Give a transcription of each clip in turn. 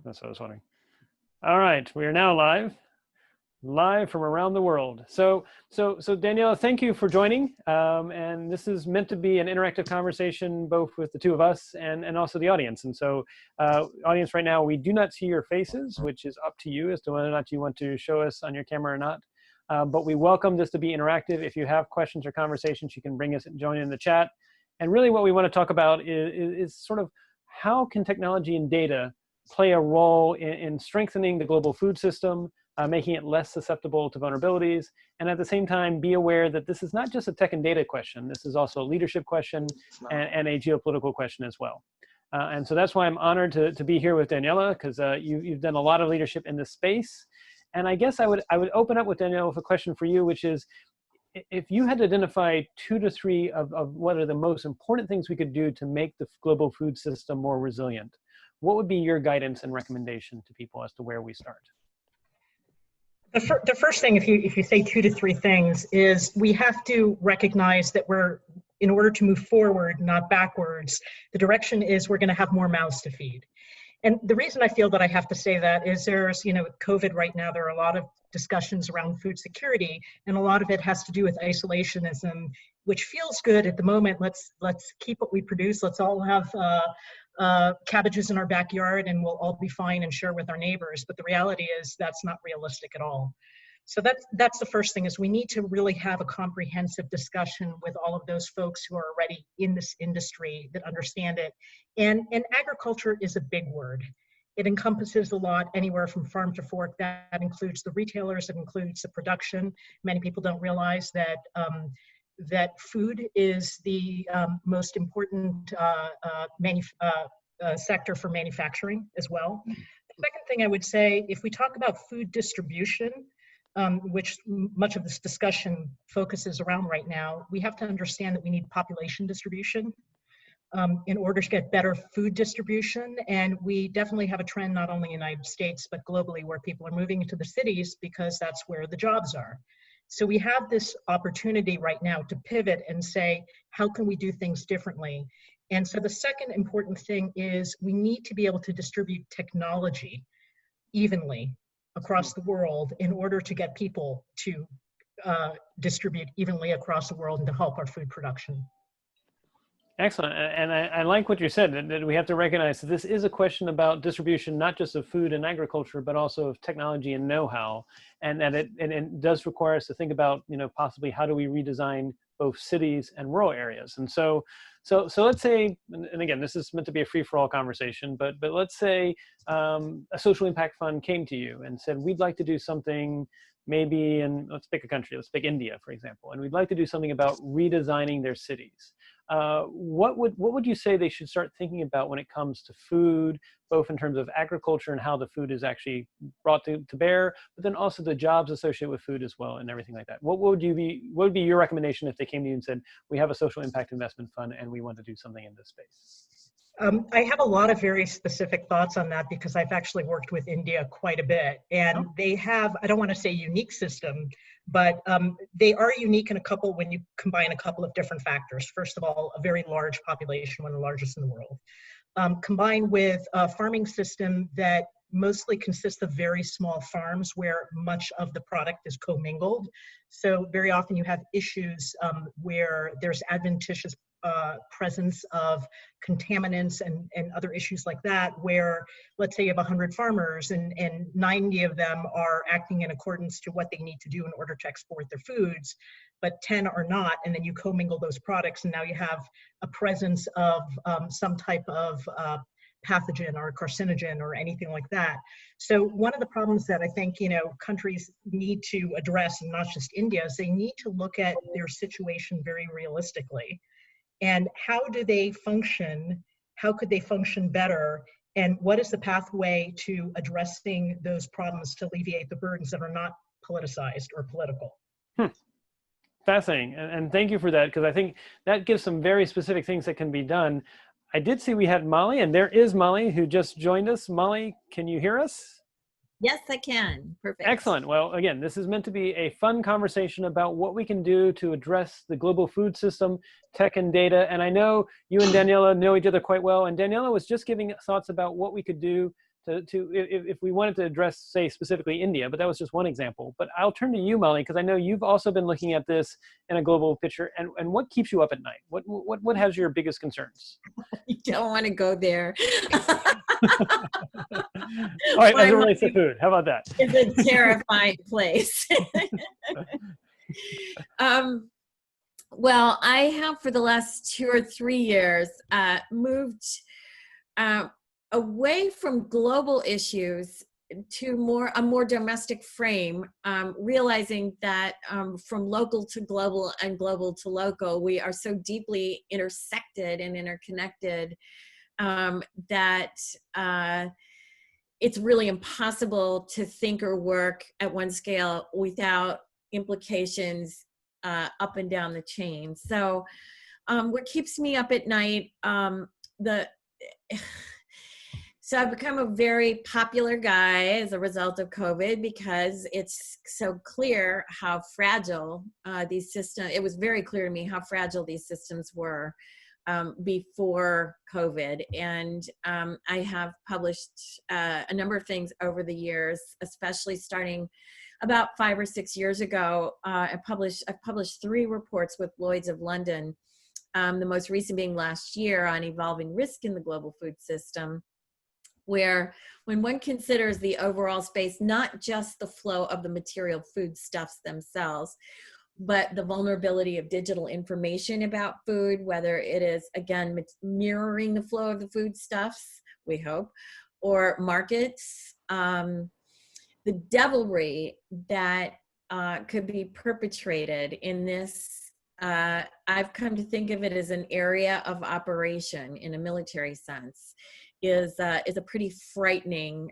That's what I was wondering. All right, we are now live from around the world. So Daniella, thank you for joining. And this is meant to be an interactive conversation, both with the two of us and also the audience. And so audience right now, we do not see your faces, which is up to you as to whether or not you want to show us on your camera or not. But we welcome this to be interactive. If you have questions or conversations, you can bring us and join in the chat. And really what we want to talk about is sort of how can technology and data play a role in strengthening the global food system, making it less susceptible to vulnerabilities, and at the same time be aware that this is not just a tech and data question, this is also a leadership question and a geopolitical question as well. And so that's why I'm honored to be here with Daniella, because you've done a lot of leadership in this space. And I guess I would open up with Daniella with a question for you, which is, if you had to identify 2 to 3 of what are the most important things we could do to make the global food system more resilient, what would be your guidance and recommendation to people as to where we start? The first thing, if you say 2 to 3 things, is we have to recognize that in order to move forward, not backwards, the direction is we're going to have more mouths to feed. And the reason I feel that I have to say that is there's, COVID right now, there are a lot of discussions around food security, and a lot of it has to do with isolationism, which feels good at the moment. Let's keep what we produce. Let's all have cabbages in our backyard and we'll all be fine and share with our neighbors. But the reality is that's not realistic at all. So that's the first thing, is we need to really have a comprehensive discussion with all of those folks who are already in this industry that understand it. And agriculture is a big word. It encompasses a lot, anywhere from farm to fork. That includes the retailers, it includes the production. Many people don't realize that that food is the most important sector for manufacturing as well. The second thing I would say, if we talk about food distribution, which much of this discussion focuses around right now, we have to understand that we need population distribution in order to get better food distribution. And we definitely have a trend, not only in the United States, but globally, where people are moving into the cities because that's where the jobs are. So we have this opportunity right now to pivot and say, how can we do things differently? And so the second important thing is we need to be able to distribute technology evenly across the world in order to get people to distribute evenly across the world and to help our food production. Excellent. And I like what you said, that we have to recognize that this is a question about distribution, not just of food and agriculture, but also of technology and know-how. And that it does require us to think about, possibly how do we redesign both cities and rural areas. And so let's say, and again, this is meant to be a free-for-all conversation, but let's say a social impact fund came to you and said, we'd like to do something maybe, and let's pick a country, let's pick India, for example, and we'd like to do something about redesigning their cities. What would you say they should start thinking about when it comes to food, both in terms of agriculture and how the food is actually brought to bear, but then also the jobs associated with food as well and everything like that? What would be your recommendation if they came to you and said, we have a social impact investment fund and we want to do something in this space? I have a lot of very specific thoughts on that because I've actually worked with India quite a bit, and they have, I don't want to say unique system, but they are unique in when you combine a couple of different factors. First of all, a very large population, one of the largest in the world, combined with a farming system that mostly consists of very small farms where much of the product is commingled. So very often you have issues where there's adventitious presence of contaminants and other issues like that, where let's say you have 100 farmers and 90 of them are acting in accordance to what they need to do in order to export their foods, but 10 are not, and then you commingle those products and now you have a presence of some type of pathogen or carcinogen or anything like that. So one of the problems that I think countries need to address, and not just India, is they need to look at their situation very realistically. And how do they function? How could they function better? And what is the pathway to addressing those problems to alleviate the burdens that are not politicized or political? Fascinating. And thank you for that, because I think that gives some very specific things that can be done. I did see we had Molly, and there is Molly who just joined us. Molly, can you hear us? Yes, I can. Perfect. Excellent. Well, again, this is meant to be a fun conversation about what we can do to address the global food system, tech and data. And I know you and Daniella know each other quite well. And Daniella was just giving thoughts about what we could do if we wanted to address, say, specifically India, but that was just one example. But I'll turn to you, Molly, because I know you've also been looking at this in a global picture. And what keeps you up at night? What has your biggest concerns? You don't want to go there. All right, as it relates to food, how about that? It's a terrifying place. Well, I have for the last 2 or 3 years moved away from global issues to a more domestic frame, realizing that from local to global and global to local, we are so deeply intersected and interconnected that it's really impossible to think or work at one scale without implications up and down the chain. So what keeps me up at night, so I've become a very popular guy as a result of COVID because it's so clear how fragile these systems, it was very clear to me how fragile these systems were before COVID. And I have published a number of things over the years, especially starting about 5 or 6 years ago. I've published 3 reports with Lloyd's of London, the most recent being last year on evolving risk in the global food system, where when one considers the overall space, not just the flow of the material foodstuffs themselves, but the vulnerability of digital information about food, whether it is, again, mirroring the flow of the foodstuffs, we hope, or markets, the devilry that could be perpetrated in this, I've come to think of it as an area of operation in a military sense, is a pretty frightening,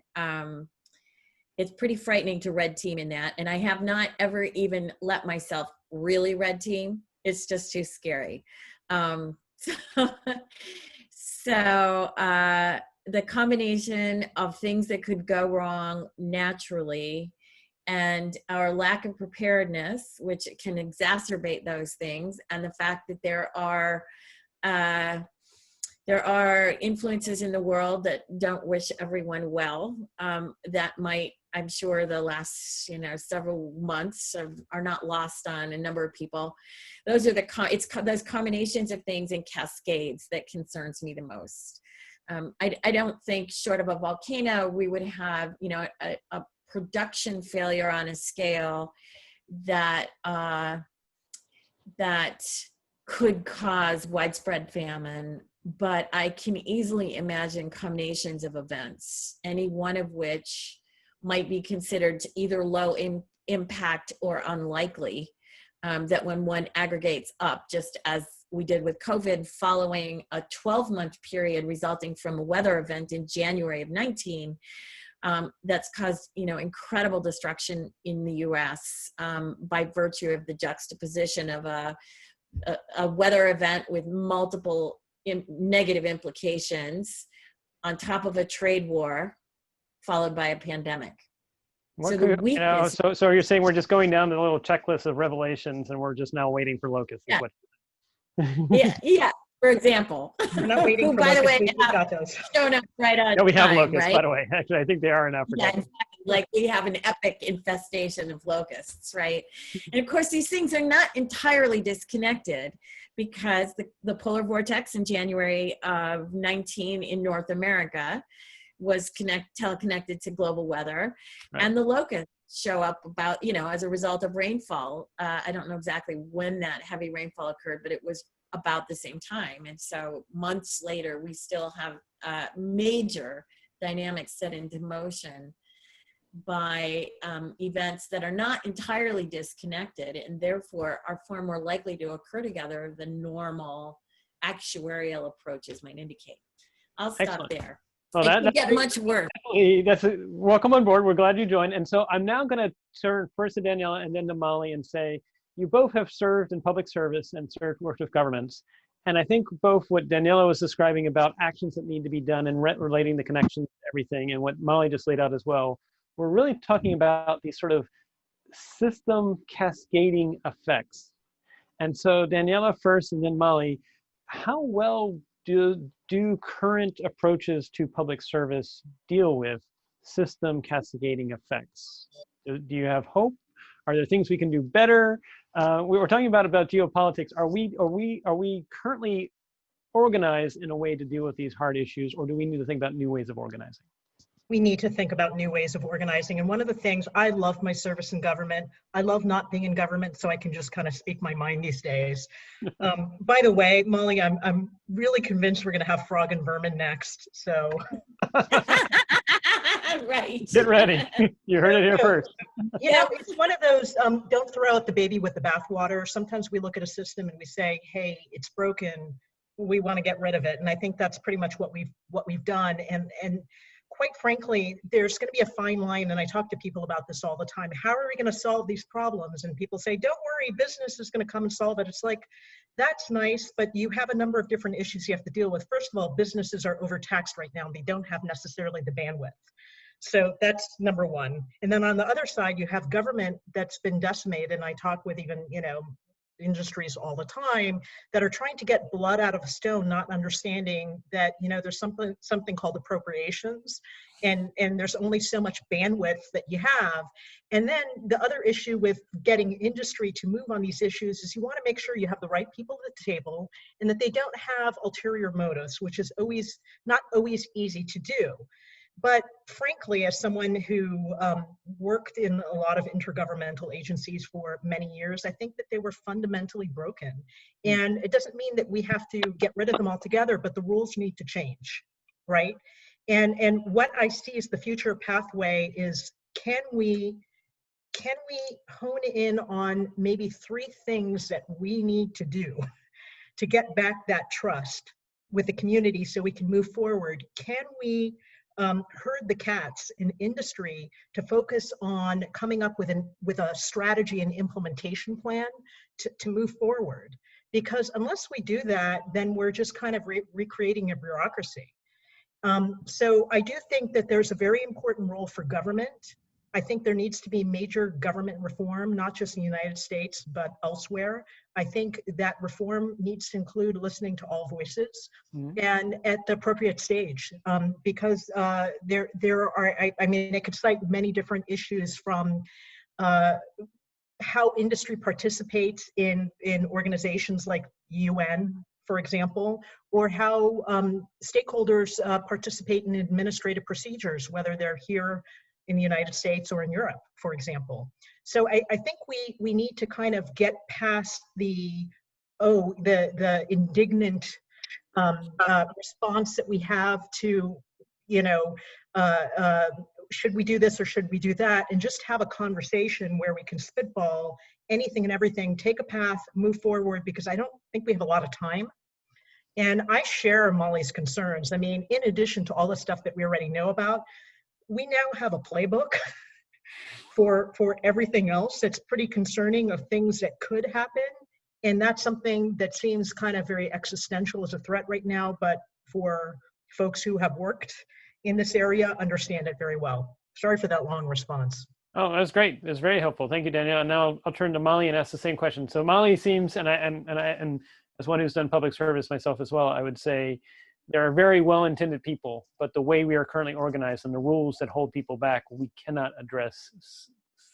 it's pretty frightening to red team in that. And I have not ever even let myself really red team. It's just too scary. So the combination of things that could go wrong naturally and our lack of preparedness, which can exacerbate those things, and the fact that there are influences in the world that don't wish everyone well, that might, I'm sure the last, several months are not lost on a number of people. Those are those combinations of things and cascades that concerns me the most. I don't think, short of a volcano, we would have, a production failure on a scale that could cause widespread famine. But I can easily imagine combinations of events, any one of which might be considered either low impact or unlikely, that when one aggregates up, just as we did with COVID, following a 12-month period resulting from a weather event in January of 19, that's caused, incredible destruction in the US by virtue of the juxtaposition of a weather event with multiple negative implications on top of a trade war followed by a pandemic. So you're saying we're just going down the little checklist of revelations and we're just now waiting for locusts. Yeah. Yeah. For example, we're not waiting for by the way, got those. Shown up right on we have time, locusts, right? by the way. Actually, I think they are in Africa. Yeah, exactly. Like we have an epic infestation of locusts, right? And of course, these things are not entirely disconnected, because the polar vortex in January of 19 in North America was teleconnected to global weather, right. And the locusts show up about, as a result of rainfall. I don't know exactly when that heavy rainfall occurred, but it was about the same time. And so months later, we still have major dynamics set into motion by events that are not entirely disconnected and therefore are far more likely to occur together than normal actuarial approaches might indicate. I'll stop Excellent. There. Well, it can get much worse. Welcome on board. We're glad you joined. And so I'm now going to turn first to Daniella and then to Molly and say, you both have served in public service and worked with governments. And I think both what Daniella was describing about actions that need to be done and relating the connections to everything, and what Molly just laid out as well, we're really talking about these sort of system cascading effects. And so Daniella first and then Molly, how well do current approaches to public service deal with system cascading effects? Do you have hope? Are there things we can do better? We were talking about geopolitics. Are we currently organized in a way to deal with these hard issues, or do we need to think about new ways of organizing? We need to think about new ways of organizing. And one of the things, I love my service in government. I love not being in government, so I can just kind of speak my mind these days. By the way, Molly, I'm really convinced we're going to have frog and vermin next. So, right. Get ready. You heard it here first. You know, it's one of those, don't throw out the baby with the bathwater. Sometimes we look at a system and we say, hey, it's broken. We want to get rid of it. And I think that's pretty much what we've done. And quite frankly, there's going to be a fine line. And I talk to people about this all the time. How are we going to solve these problems? And people say, don't worry, business is going to come and solve it. It's like, that's nice, but you have a number of different issues you have to deal with. First of all, businesses are overtaxed right now, and they don't have necessarily the bandwidth. So that's number one. And then on the other side, you have government that's been decimated. And I talk with even, industries all the time that are trying to get blood out of a stone, not understanding that, there's something called appropriations, and there's only so much bandwidth that you have. And then the other issue with getting industry to move on these issues is you want to make sure you have the right people at the table and that they don't have ulterior motives, which is not always easy to do. But frankly, as someone who worked in a lot of intergovernmental agencies for many years, I think that they were fundamentally broken. And it doesn't mean that we have to get rid of them altogether, but the rules need to change, right? And what I see as the future pathway is, can we hone in on maybe 3 things that we need to do to get back that trust with the community so we can move forward? Can we herd the cats in industry to focus on coming up with a strategy and implementation plan to move forward? Because unless we do that, then we're just kind of recreating a bureaucracy. So I do think that there's a very important role for government. I think there needs to be major government reform, not just in the United States, but elsewhere. I think that reform needs to include listening to all voices and at the appropriate stage, because there are, I could cite many different issues from how industry participates in organizations like UN, for example, or how stakeholders participate in administrative procedures, whether they're here in the United States or in Europe, for example. So I think we need to kind of get past the indignant response that we have to, should we do this or should we do that, and just have a conversation where we can spitball anything and everything, take a path, move forward, because I don't think we have a lot of time. And I share Molly's concerns. I mean, in addition to all the stuff that we already know about, we now have a playbook for everything else that's pretty concerning of things that could happen. And that's something that seems kind of very existential as a threat right now, but for folks who have worked in this area, understand it very well. Sorry for that long response. Oh, that's great. That's very helpful. Thank you, Danielle. And now I'll turn to Molly and ask the same question. So Molly seems, and as one who's done public service myself as well, I would say there are very well-intended people, but the way we are currently organized and the rules that hold people back, we cannot address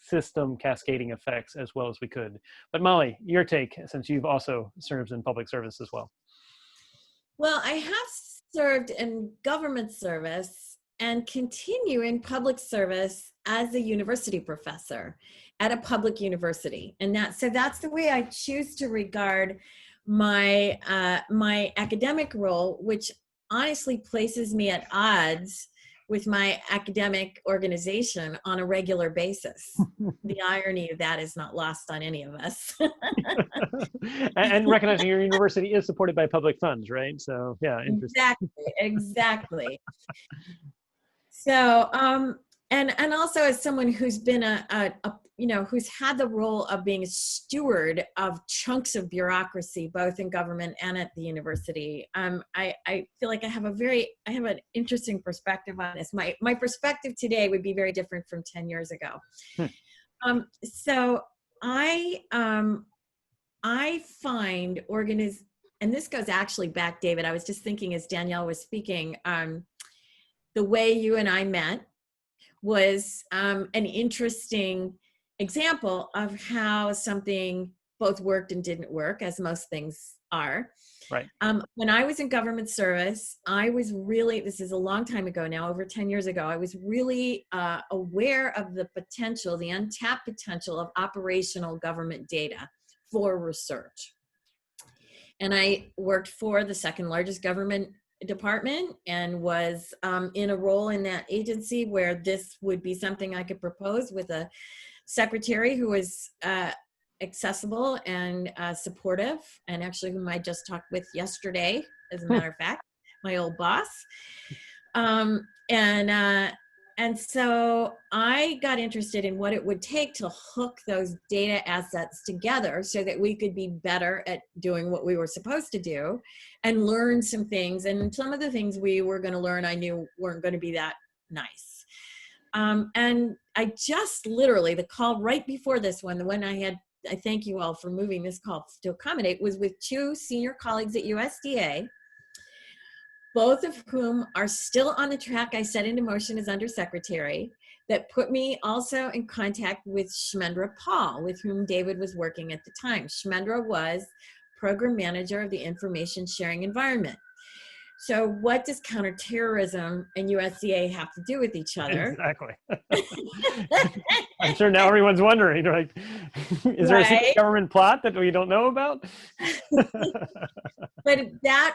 system cascading effects as well as we could. But Molly, your take, since you've also served in public service as well. Well, I have served in government service and continue in public service as a university professor at a public university. And so that's the way I choose to regard my my academic role, which honestly places me at odds with my academic organization on a regular basis. The irony of that is not lost on any of us. And recognizing your university is supported by public funds, right? So yeah, interesting. Exactly. So, and also as someone who's been who's had the role of being a steward of chunks of bureaucracy, both in government and at the university, I feel like I have an interesting perspective on this. My perspective today would be very different from 10 years ago. So I find and this goes actually back, David, I was just thinking as Danielle was speaking, the way you and I met was an interesting example of how something both worked and didn't work, as most things are. Right. When I was in government service, I was really, this is a long time ago now, over 10 years ago, I was really aware of the potential, the untapped potential of operational government data for research. And I worked for the second largest government department and was in a role in that agency where this would be something I could propose with a secretary who was accessible and supportive, and actually whom I just talked with yesterday, as a matter of fact, my old boss. And so I got interested in what it would take to hook those data assets together so that we could be better at doing what we were supposed to do and learn some things. And some of the things we were going to learn, I knew weren't going to be that nice. And I just literally, the call right before this one, the one I thank you all for moving this call to accommodate, was with two senior colleagues at USDA, both of whom are still on the track I set into motion as undersecretary, that put me also in contact with Shmendra Paul, with whom David was working at the time. Shmendra was program manager of the information sharing environment. So what does counterterrorism and USDA have to do with each other? Exactly. I'm sure now everyone's wondering, like, is there a secret government plot that we don't know about? But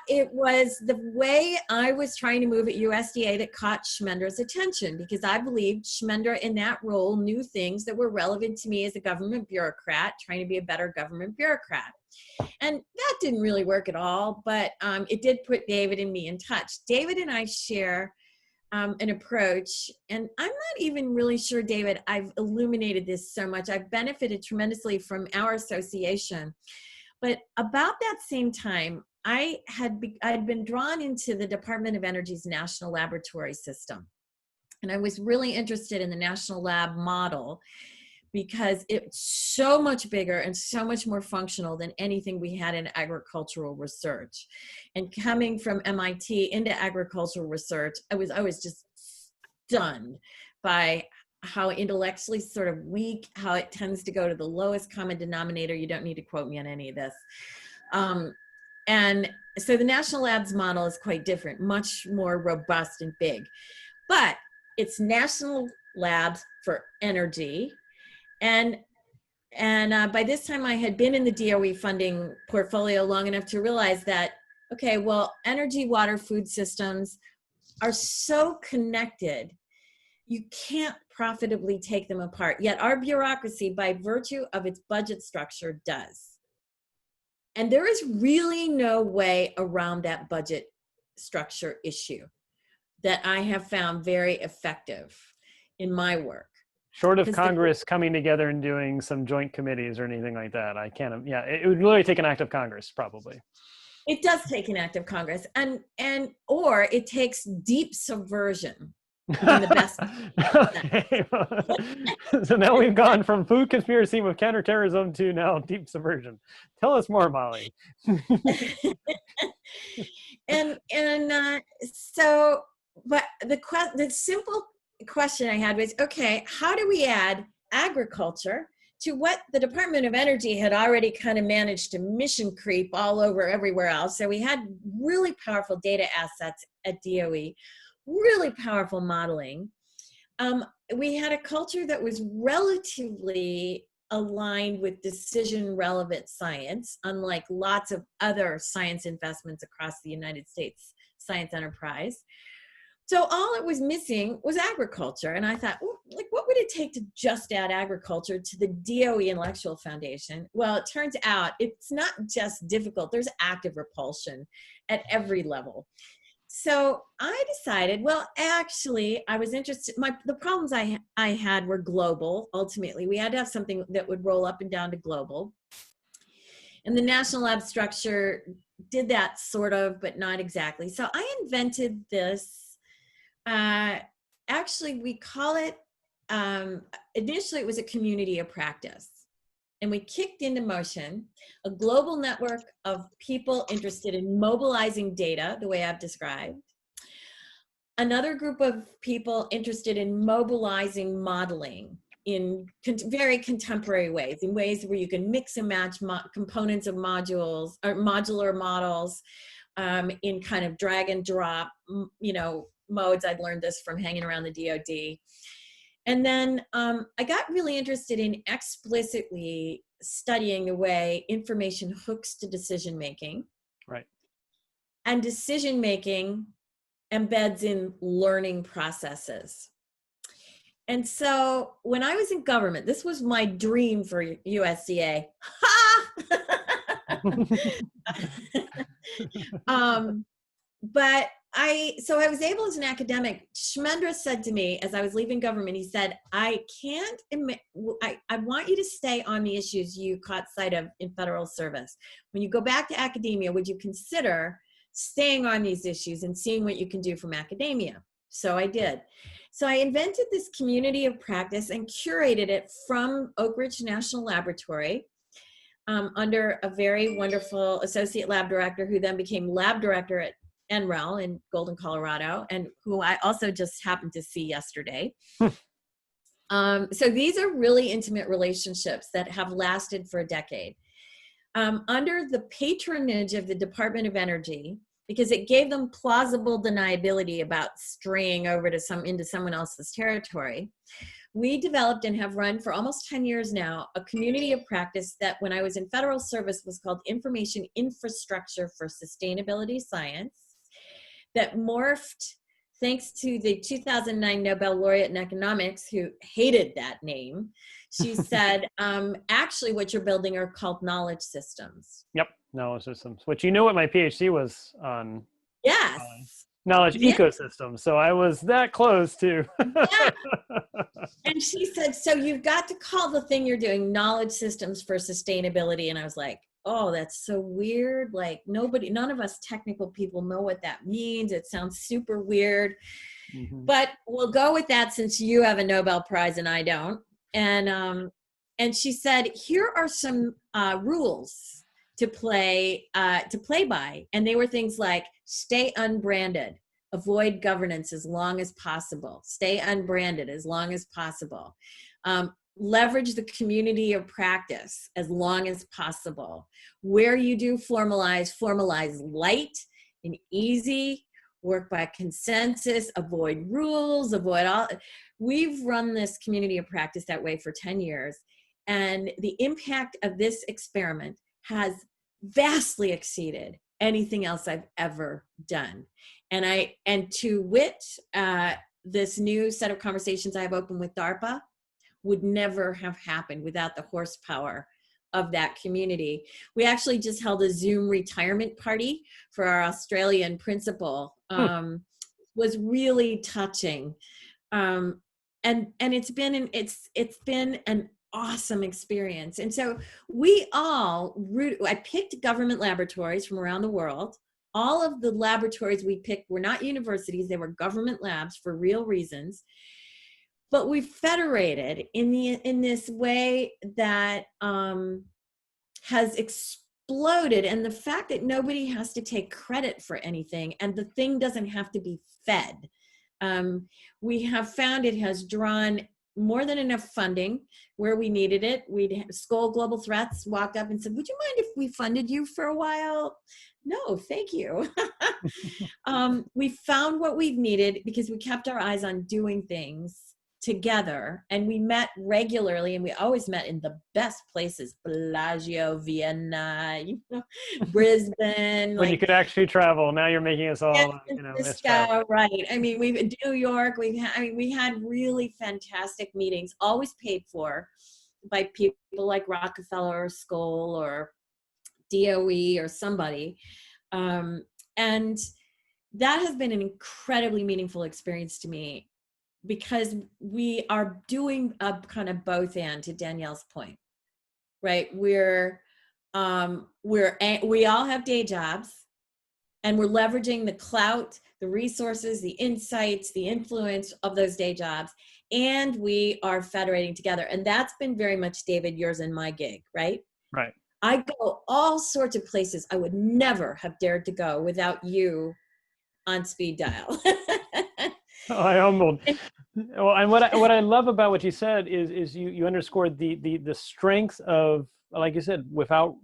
it was the way I was trying to move at USDA that caught Shmendra's attention, because I believed Shmendra in that role knew things that were relevant to me as a government bureaucrat, trying to be a better government bureaucrat. And that didn't really work at all, but it did put David and me in touch. David and I share an approach, and I'm not even really sure, David, I've illuminated this so much. I've benefited tremendously from our association. But about that same time, I'd been drawn into the Department of Energy's National Laboratory System. And I was really interested in the National Lab model, because it's so much bigger and so much more functional than anything we had in agricultural research. And coming from MIT into agricultural research, I was just stunned by how intellectually sort of weak, how it tends to go to the lowest common denominator. You don't need to quote me on any of this. And so the National Labs model is quite different, much more robust and big. But it's National Labs for Energy. And by this time I had been in the DOE funding portfolio long enough to realize that, okay, well, energy, water, food systems are so connected, you can't profitably take them apart. Yet our bureaucracy, by virtue of its budget structure, does. And there is really no way around that budget structure issue that I have found very effective in my work. Short of Congress coming together and doing some joint committees or anything like that, I can't, yeah, it would really take an act of Congress, probably. It does take an act of Congress, or it takes deep subversion. In the best. Okay. So now we've gone from food conspiracy with counterterrorism to now deep subversion. Tell us more, Molly. So, but the simple question I had was, okay, how do we add agriculture to what the Department of Energy had already kind of managed to mission creep all over everywhere else? So we had really powerful data assets at DOE, really powerful modeling. We had a culture that was relatively aligned with decision relevant science, unlike lots of other science investments across the United States science enterprise. So all it was missing was agriculture. And I thought, well, like, what would it take to just add agriculture to the DOE Intellectual Foundation? Well, it turns out it's not just difficult. There's active repulsion at every level. So I decided, well, actually, I was interested. The problems I had were global. Ultimately, we had to have something that would roll up and down to global. And the National Lab structure did that sort of, but not exactly. So I invented this. Actually, we call it, initially it was a community of practice. And we kicked into motion a global network of people interested in mobilizing data, the way I've described, another group of people interested in mobilizing modeling in very contemporary ways, in ways where you can mix and match components of modules or modular models in kind of drag and drop, modes. I'd learned this from hanging around the DoD. And then I got really interested in explicitly studying the way information hooks to decision-making. Right. And decision-making embeds in learning processes. And so when I was in government, this was my dream for USDA. But I was able as an academic. Shmendra said to me as I was leaving government, he said, I want you to stay on the issues you caught sight of in federal service. When you go back to academia, would you consider staying on these issues and seeing what you can do from academia? So I did. So I invented this community of practice and curated it from Oak Ridge National Laboratory under a very wonderful associate lab director who then became lab director at NREL in Golden, Colorado, and who I also just happened to see yesterday. So these are really intimate relationships that have lasted for a decade. Under the patronage of the Department of Energy, because it gave them plausible deniability about straying over to into someone else's territory, we developed and have run for almost 10 years now a community of practice that when I was in federal service was called Information Infrastructure for Sustainability Science, that morphed thanks to the 2009 Nobel laureate in economics who hated that name. She said, actually what you're building are called knowledge systems. Yep, knowledge systems, which what my PhD was on. Yes. Knowledge ecosystem. So I was that close to. Yeah. And she said, so you've got to call the thing you're doing knowledge systems for sustainability. And I was like, oh, that's so weird. Like none of us technical people know what that means. It sounds super weird, but we'll go with that since you have a Nobel Prize and I don't. And she said, here are some rules to play by. And they were things like stay unbranded, avoid governance as long as possible, stay unbranded as long as possible. Leverage the community of practice as long as possible. Where you do formalize light and easy, work by consensus, avoid rules, avoid all. We've run this community of practice that way for 10 years. And the impact of this experiment has vastly exceeded anything else I've ever done. And to wit, this new set of conversations I have open with DARPA would never have happened without the horsepower of that community. We actually just held a Zoom retirement party for our Australian principal. Was really touching. And it's been an awesome experience. And so I picked government laboratories from around the world. All of the laboratories we picked were not universities, they were government labs for real reasons. But we federated in this way that has exploded. And the fact that nobody has to take credit for anything and the thing doesn't have to be fed. We have found it has drawn more than enough funding where we needed it. Skoll Global Threats walked up and said, would you mind if we funded you for a while? No, thank you. We found what we've needed because we kept our eyes on doing things together, and we met regularly, and we always met in the best places: Bellagio, Vienna, Brisbane. When you could actually travel. Now you're making us all, miss travel. Right. I mean, New York. We had really fantastic meetings, always paid for by people like Rockefeller or Skoll or DOE or somebody, and that has been an incredibly meaningful experience to me. Because we are doing a kind of both and, to Danielle's point, right? We all have day jobs, and we're leveraging the clout, the resources, the insights, the influence of those day jobs, and we are federating together. And that's been very much, David, yours and my gig, right? Right. I go all sorts of places I would never have dared to go without you on speed dial. Oh, I humbled. Well, and what I love about what you said is you underscored the strength of, like you said, without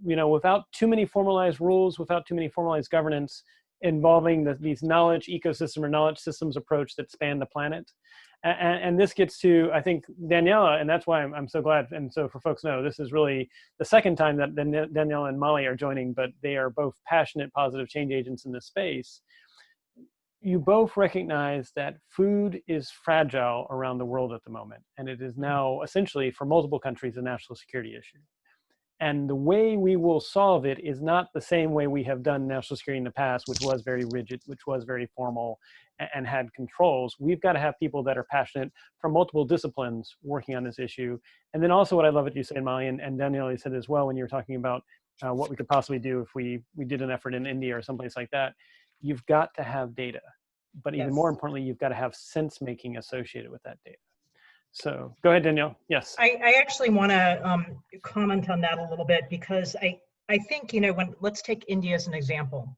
too many formalized rules, without too many formalized governance involving these knowledge ecosystem or knowledge systems approach that span the planet. And this gets to, I think, Daniella, and that's why I'm so glad. And so for folks know, this is really the second time that Daniella and Molly are joining, but they are both passionate, positive change agents in this space. You both recognize that food is fragile around the world at the moment, and it is now essentially for multiple countries a national security issue. And the way we will solve it is not the same way we have done national security in the past, which was very rigid, which was very formal, and had controls. We've got to have people that are passionate from multiple disciplines working on this issue. And then also what I love what you said, Molly, and Danielle, you said as well when you were talking about what we could possibly do if we did an effort in India or someplace like that. You've got to have data. But even more importantly, you've got to have sense making associated with that data. So go ahead, Danielle. Yes. I actually want to comment on that a little bit, because I think, let's take India as an example.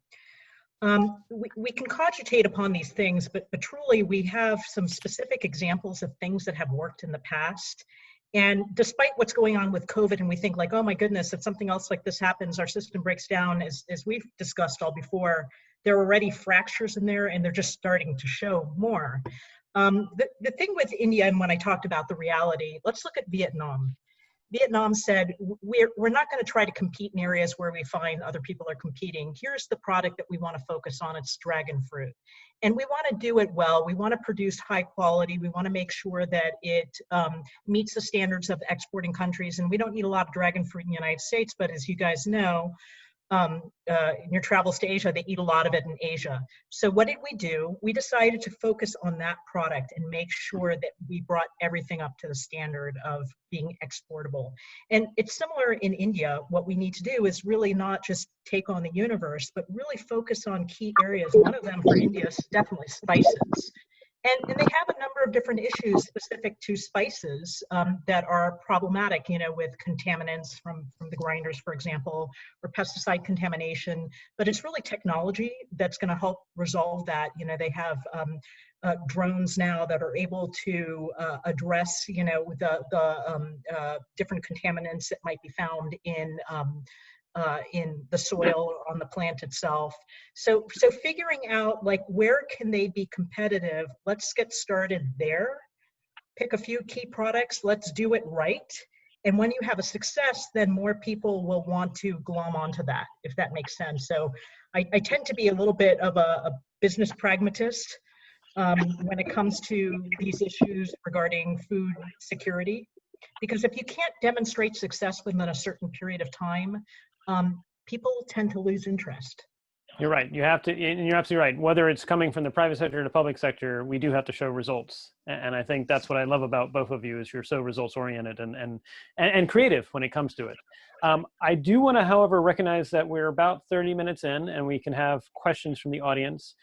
We can cogitate upon these things, but truly we have some specific examples of things that have worked in the past. And despite what's going on with COVID, and we think like, oh my goodness, if something else like this happens, our system breaks down, as we've discussed all before, there are already fractures in there and they're just starting to show more. The thing with India, and when I talked about the reality, let's look at Vietnam. Vietnam said, we're not going to try to compete in areas where we find other people are competing. Here's the product that we want to focus on. It's dragon fruit. And we want to do it well. We want to produce high quality. We want to make sure that it meets the standards of exporting countries. And we don't need a lot of dragon fruit in the United States, but as you guys know, in your travels to Asia, they eat a lot of it in Asia. So what did we do? We decided to focus on that product and make sure that we brought everything up to the standard of being exportable. And it's similar in India. What we need to do is really not just take on the universe, but really focus on key areas. One of them for India is definitely spices. And they have a number of different issues specific to spices that are problematic, with contaminants from the grinders, for example, or pesticide contamination. But it's really technology that's going to help resolve that. They have drones now that are able to address, the different contaminants that might be found in the soil or on the plant itself. So figuring out like where can they be competitive, let's get started there. Pick a few key products, let's do it right. And when you have a success, then more people will want to glom onto that, if that makes sense. So I tend to be a little bit of a business pragmatist when it comes to these issues regarding food security. Because if you can't demonstrate success within a certain period of time, people tend to lose interest. You're right. You have to, and you're absolutely right. Whether it's coming from the private sector or the public sector, we do have to show results. And I think that's what I love about both of you is you're so results oriented and creative when it comes to it. I do want to, however, recognize that we're about 30 minutes in and we can have questions from the audience.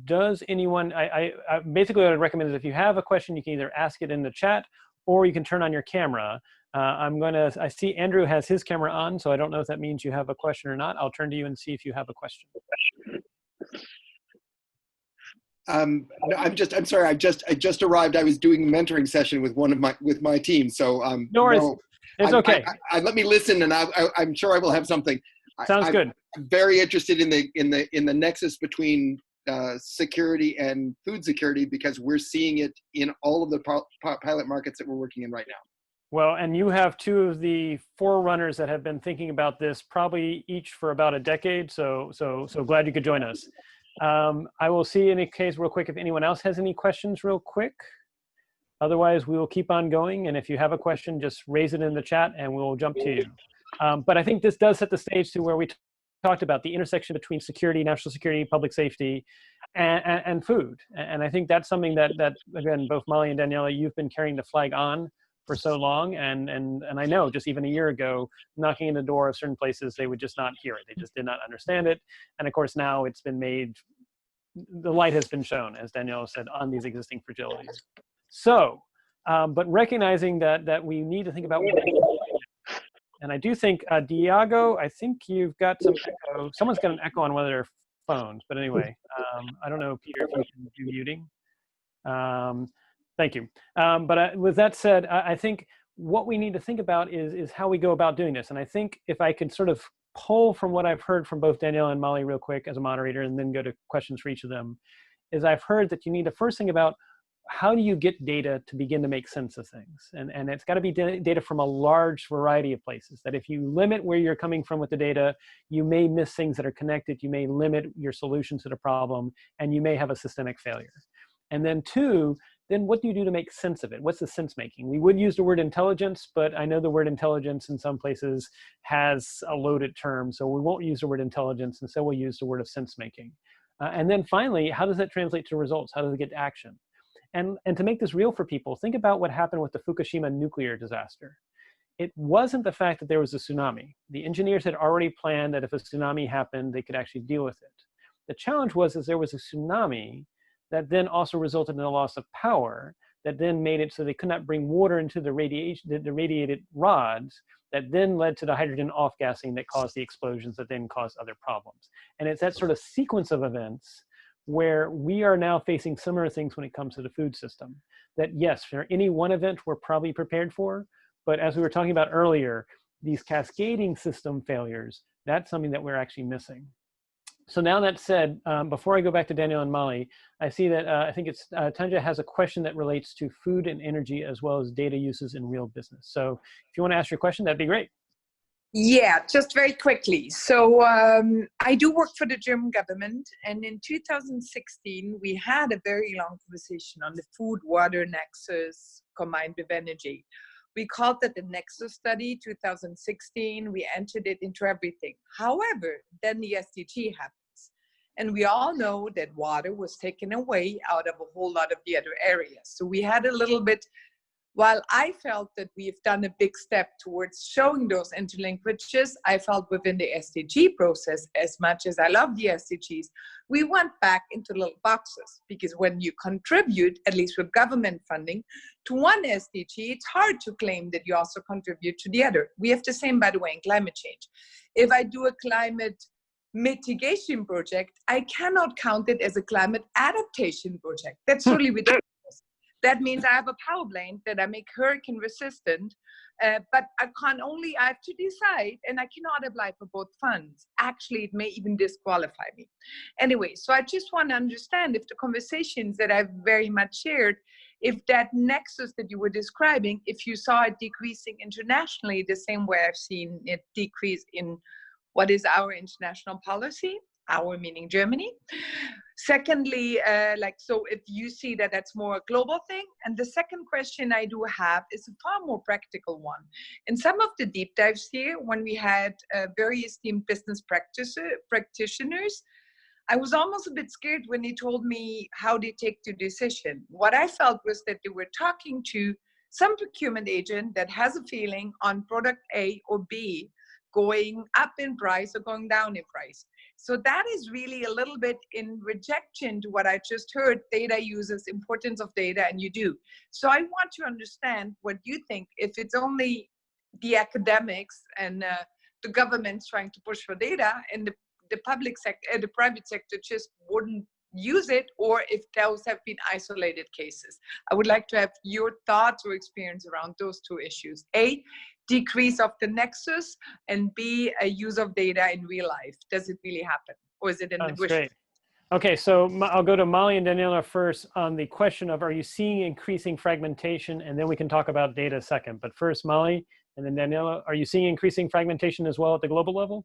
Does anyone, I basically what I'd recommend is if you have a question, you can either ask it in the chat or you can turn on your camera. I see Andrew has his camera on, so I don't know if that means you have a question or not. I'll turn to you and see if you have a question. No, I'm sorry. I just arrived. I was doing a mentoring session with my team. So no worries. No, it's okay. Let me listen, and I'm sure I will have something. Sounds good. I'm very interested in the nexus between security and food security, because we're seeing it in all of the pilot markets that we're working in right now. Well, and you have two of the forerunners that have been thinking about this probably each for about a decade. So glad you could join us. I will see in a case real quick if anyone else has any questions real quick. Otherwise, we will keep on going. And if you have a question, just raise it in the chat and we'll jump to you. But I think this does set the stage to where we talked about the intersection between security, national security, public safety, and food. And I think that's something that again, both Molly and Daniela, you've been carrying the flag on for so long, and I know just even a year ago, knocking in the door of certain places, they would just not hear it. They just did not understand it. And of course, now it's been made, the light has been shown, as Danielle said, on these existing fragilities. So, but recognizing that we need to think about what and I do think, Diego, I think you've got some echo. Someone's got an echo on one of their phones. But anyway, I don't know, Peter, if you can do muting. Thank you. With that said, I think what we need to think about is how we go about doing this. And I think if I could sort of pull from what I've heard from both Danielle and Molly real quick as a moderator, and then go to questions for each of them, is I've heard that you need to first think about how do you get data to begin to make sense of things? And it's got to be data from a large variety of places, that if you limit where you're coming from with the data, you may miss things that are connected, you may limit your solutions to the problem, and you may have a systemic failure. And then two, then what do you do to make sense of it? What's the sense making? We would use the word intelligence, but I know the word intelligence in some places has a loaded term, so we won't use the word intelligence, and so we'll use the word of sense making. And then finally, how does that translate to results? How does it get to action? And to make this real for people, think about what happened with the Fukushima nuclear disaster. It wasn't the fact that there was a tsunami. The engineers had already planned that if a tsunami happened, they could actually deal with it. The challenge was there was a tsunami that then also resulted in a loss of power, that then made it so they could not bring water into the radiated rods, that then led to the hydrogen off-gassing that caused the explosions that then caused other problems. And it's that sort of sequence of events where we are now facing similar things when it comes to the food system. That yes, for any one event we're probably prepared for, but as we were talking about earlier, these cascading system failures, that's something that we're actually missing. So now that said, before I go back to Danielle and Molly, I see that I think it's Tanja has a question that relates to food and energy as well as data uses in real business. So if you want to ask your question, that'd be great. Yeah, just very quickly. So I do work for the German government, and in 2016, we had a very long conversation on the food-water nexus combined with energy. We called it the Nexus Study 2016. We entered it into everything. However, then the SDG happens. And we all know that water was taken away out of a whole lot of the other areas. So we had a little bit, while I felt that we've done a big step towards showing those interlinkages, I felt within the SDG process, as much as I love the SDGs, we went back into little boxes, because when you contribute, at least with government funding, to one SDG, it's hard to claim that you also contribute to the other. We have the same, by the way, in climate change. If I do a climate mitigation project, I cannot count it as a climate adaptation project. That's totally ridiculous. That means I have a power plant that I make hurricane resistant, but I have to decide, and I cannot apply for both funds. Actually, it may even disqualify me. Anyway, so I just want to understand if the conversations that I've very much shared, if that nexus that you were describing, if you saw it decreasing internationally the same way I've seen it decrease in what is our international policy, our meaning Germany. Secondly, so if you see that that's more a global thing. And the second question I do have is a far more practical one. In some of the deep dives here, when we had very esteemed business practitioners, I was almost a bit scared when they told me how they take the decision. What I felt was that they were talking to some procurement agent that has a feeling on product A or B going up in price or going down in price. So that is really a little bit in rejection to what I just heard, data uses, importance of data, and you do. So I want to understand what you think, if it's only the academics and the government's trying to push for data and the public sector, the private sector just wouldn't use it, or if those have been isolated cases. I would like to have your thoughts or experience around those two issues. A, decrease of the nexus, and B, a use of data in real life. Does it really happen, or is it in the wish? Great. Okay, so I'll go to Molly and Daniela first on the question of, are you seeing increasing fragmentation? And then we can talk about data second. But first, Molly, and then Daniela, are you seeing increasing fragmentation as well at the global level?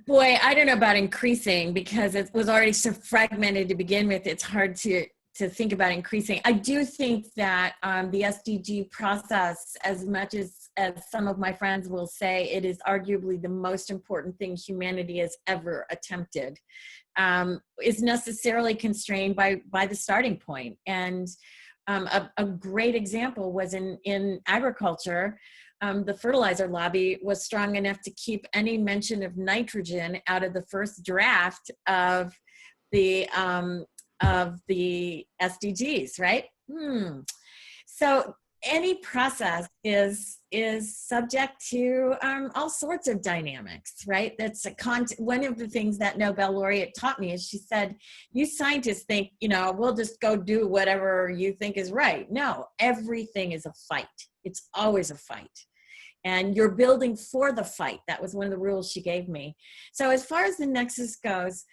Boy, I don't know about increasing, because it was already so fragmented to begin with. It's hard to think about increasing. I do think that the SDG process, as much as some of my friends will say, it is arguably the most important thing humanity has ever attempted, is necessarily constrained by the starting point. And a great example was in agriculture. The fertilizer lobby was strong enough to keep any mention of nitrogen out of the first draft of the SDGs, right? So any process is subject to all sorts of dynamics, right? That's one of the things that Nobel laureate taught me is she said, you scientists think, we'll just go do whatever you think is right. No, everything is a fight. It's always a fight. And you're building for the fight. That was one of the rules she gave me. So as far as the nexus goes,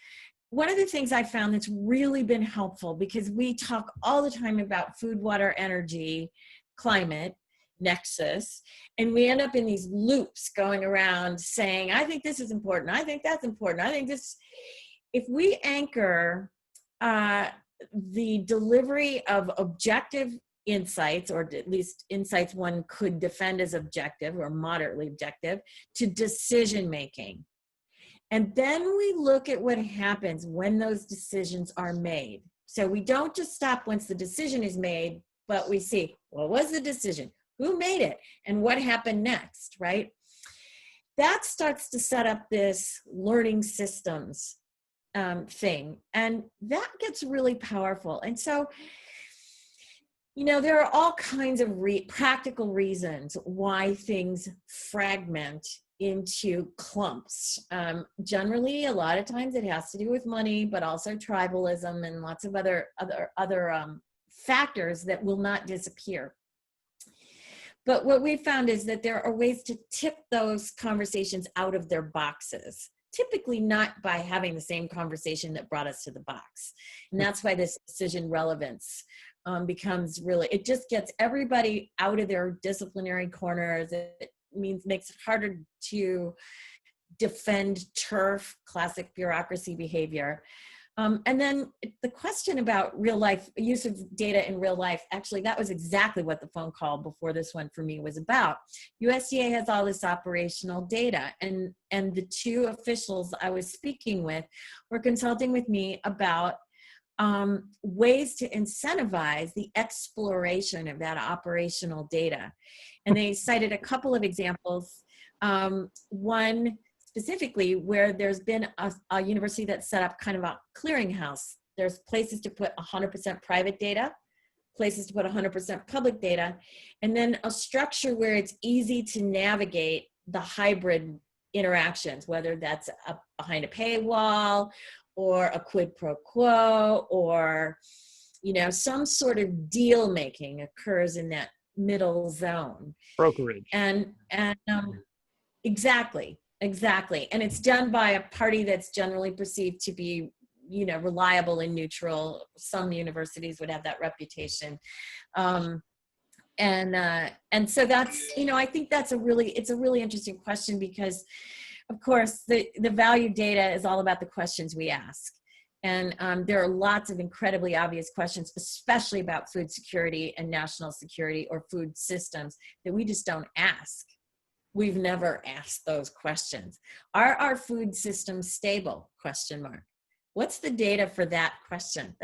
one of the things I found that's really been helpful, because we talk all the time about food, water, energy, climate, nexus, and we end up in these loops going around saying, I think this is important, I think that's important, I think this. If we anchor the delivery of objective insights, or at least insights one could defend as objective or moderately objective, to decision making. And then we look at what happens when those decisions are made. So we don't just stop once the decision is made, but we see, what was the decision? Who made it? And what happened next, right? That starts to set up this learning systems thing. And that gets really powerful. And so, there are all kinds of practical reasons why things fragment into clumps. Generally, a lot of times it has to do with money, but also tribalism and lots of other factors that will not disappear. But what we found is that there are ways to tip those conversations out of their boxes, typically not by having the same conversation that brought us to the box. And that's why this decision relevance becomes really, it just gets everybody out of their disciplinary corners. It makes it harder to defend turf, classic bureaucracy behavior. And then the question about real life, use of data in real life, actually, that was exactly what the phone call before this one for me was about. USDA has all this operational data, and the two officials I was speaking with were consulting with me about ways to incentivize the exploration of that operational data. And they cited a couple of examples. One specifically where there's been a university that set up kind of a clearinghouse. There's places to put 100% private data, places to put 100% public data, and then a structure where it's easy to navigate the hybrid interactions, whether that's behind a paywall or a quid pro quo, or some sort of deal making occurs in that middle zone. Brokerage. And exactly. And it's done by a party that's generally perceived to be, reliable and neutral. Some universities would have that reputation. And so that's, I think it's a really interesting question, because of course the value data is all about the questions we ask. And there are lots of incredibly obvious questions, especially about food security and national security or food systems, that we just don't ask. We've never asked those questions. Are our food systems stable? ? What's the data for that question?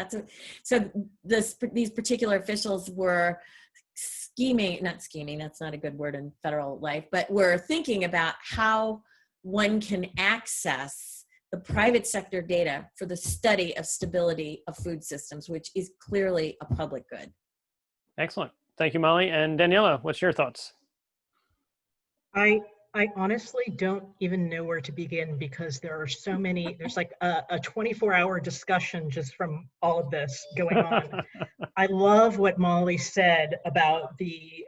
These particular officials were not scheming, that's not a good word in federal life, but we're thinking about how one can access the private sector data for the study of stability of food systems, which is clearly a public good. Excellent. Thank you, Molly. And Daniella, what's your thoughts? I honestly don't even know where to begin, because there are so many, there's like a 24-hour discussion just from all of this going on. I love what Molly said about the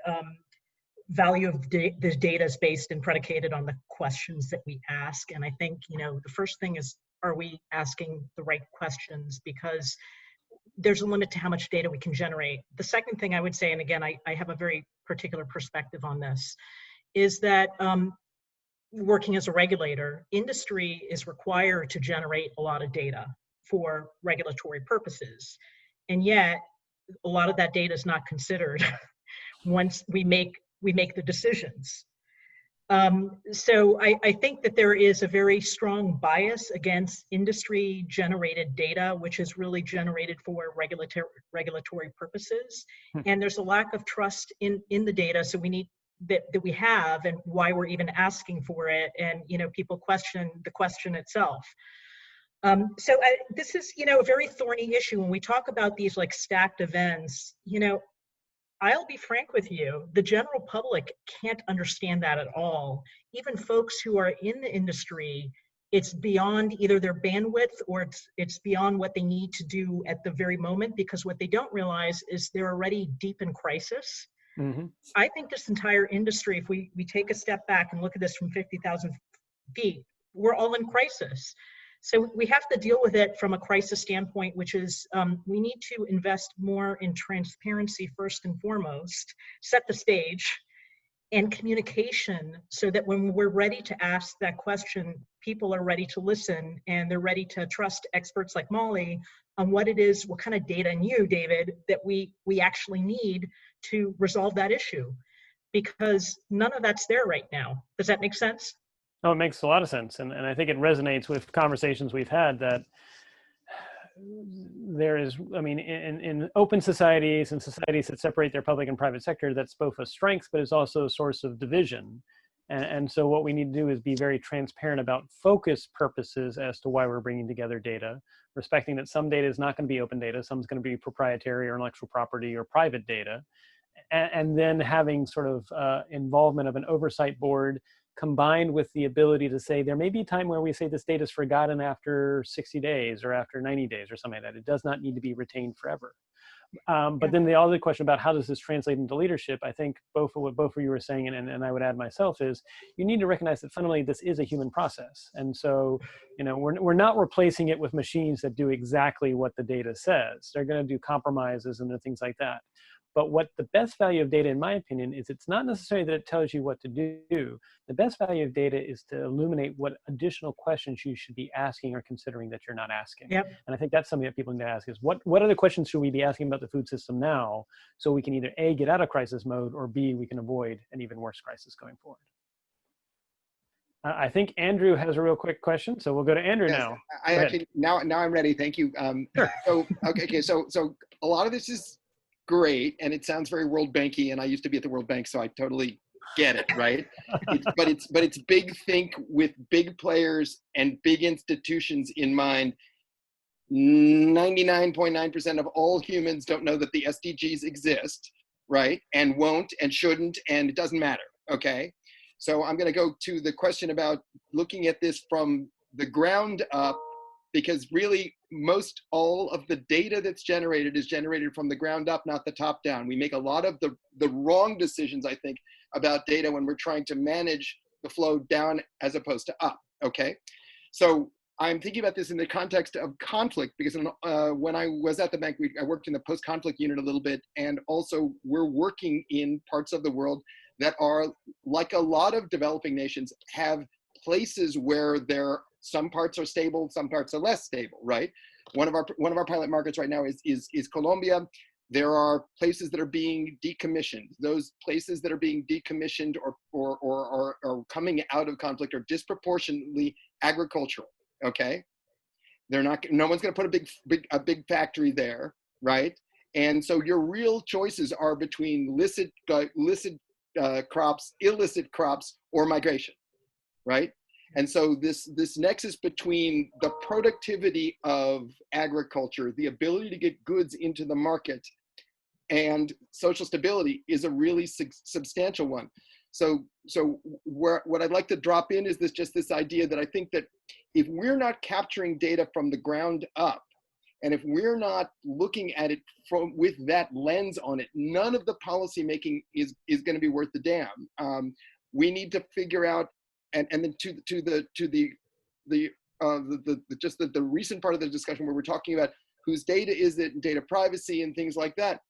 value of the data is based and predicated on the questions that we ask. And I think, the first thing is, are we asking the right questions? Because there's a limit to how much data we can generate. The second thing I would say, and again, I have a very particular perspective on this, is that working as a regulator, industry is required to generate a lot of data for regulatory purposes. And yet, a lot of that data is not considered once we make the decisions. So I think that there is a very strong bias against industry-generated data, which is really generated for regulatory purposes. And there's a lack of trust in the data, so we need that we have, and why we're even asking for it, and people question the question itself. So this is a very thorny issue when we talk about these like stacked events. I'll be frank with you, the general public can't understand that at all. Even folks who are in the industry, it's beyond either their bandwidth or it's beyond what they need to do at the very moment, because what they don't realize is they're already deep in crisis. Mm-hmm. I think this entire industry, if we take a step back and look at this from 50,000 feet, we're all in crisis. So we have to deal with it from a crisis standpoint, which is we need to invest more in transparency first and foremost, set the stage, and communication, so that when we're ready to ask that question, people are ready to listen and they're ready to trust experts like Molly on what it is, what kind of data, and you, David, that we actually need to resolve that issue, because none of that's there right now. Does that make sense? Oh, it makes a lot of sense. And I think it resonates with conversations we've had that there is, I mean, in open societies and societies that separate their public and private sector, that's both a strength, but it's also a source of division. And so what we need to do is be very transparent about focus purposes as to why we're bringing together data, respecting that some data is not going to be open data, some is going to be proprietary or intellectual property or private data, and then having sort of involvement of an oversight board combined with the ability to say, there may be a time where we say this data is forgotten after 60 days or after 90 days or something like that. It does not need to be retained forever. But then the other question about how does this translate into leadership, I think both of what both of you were saying, and I would add myself, is you need to recognize that fundamentally this is a human process. And so, you know, we're not replacing it with machines that do exactly what the data says. They're going to do compromises and things like that. But what the best value of data, in my opinion, is it's not necessarily that it tells you what to do. The best value of data is to illuminate what additional questions you should be asking or considering that you're not asking. Yep. And I think that's something that people need to ask is what other questions should we be asking about the food system now, so we can either A, get out of crisis mode, or B, we can avoid an even worse crisis going forward. I think Andrew has a real quick question, so we'll go to Andrew now. I actually, now I'm ready. Thank you. Sure. So a lot of this is great, and it sounds very World Banky, and I used to be at the World Bank, so I totally get it, right? But it's big think with big players and big institutions in mind. 99.9% of all humans don't know that the SDGs exist, right? And won't and shouldn't, and it doesn't matter, okay? So I'm gonna go to the question about looking at this from the ground up, because really most all of the data that's generated is generated from the ground up, not the top down. We make a lot of the wrong decisions, I think, about data when we're trying to manage the flow down as opposed to up, okay? So I'm thinking about this in the context of conflict, because when I was at the bank, I worked in the post-conflict unit a little bit, and also we're working in parts of the world that are, like a lot of developing nations, have places where some parts are stable, some parts are less stable, right? One of our pilot markets right now is Colombia. There are places that are being decommissioned. Those places that are being decommissioned or coming out of conflict are disproportionately agricultural. Okay, they're not. No one's going to put a big factory there, right? And so your real choices are between licit crops, illicit crops, or migration, right? And so this nexus between the productivity of agriculture, the ability to get goods into the market, and social stability is a really substantial one. So what I'd like to drop in is this idea that I think that if we're not capturing data from the ground up, and if we're not looking at it with that lens on it, none of the policy making is going to be worth the damn. We need to figure out, and then to the recent part of the discussion where we're talking about whose data is it, and data privacy and things like that.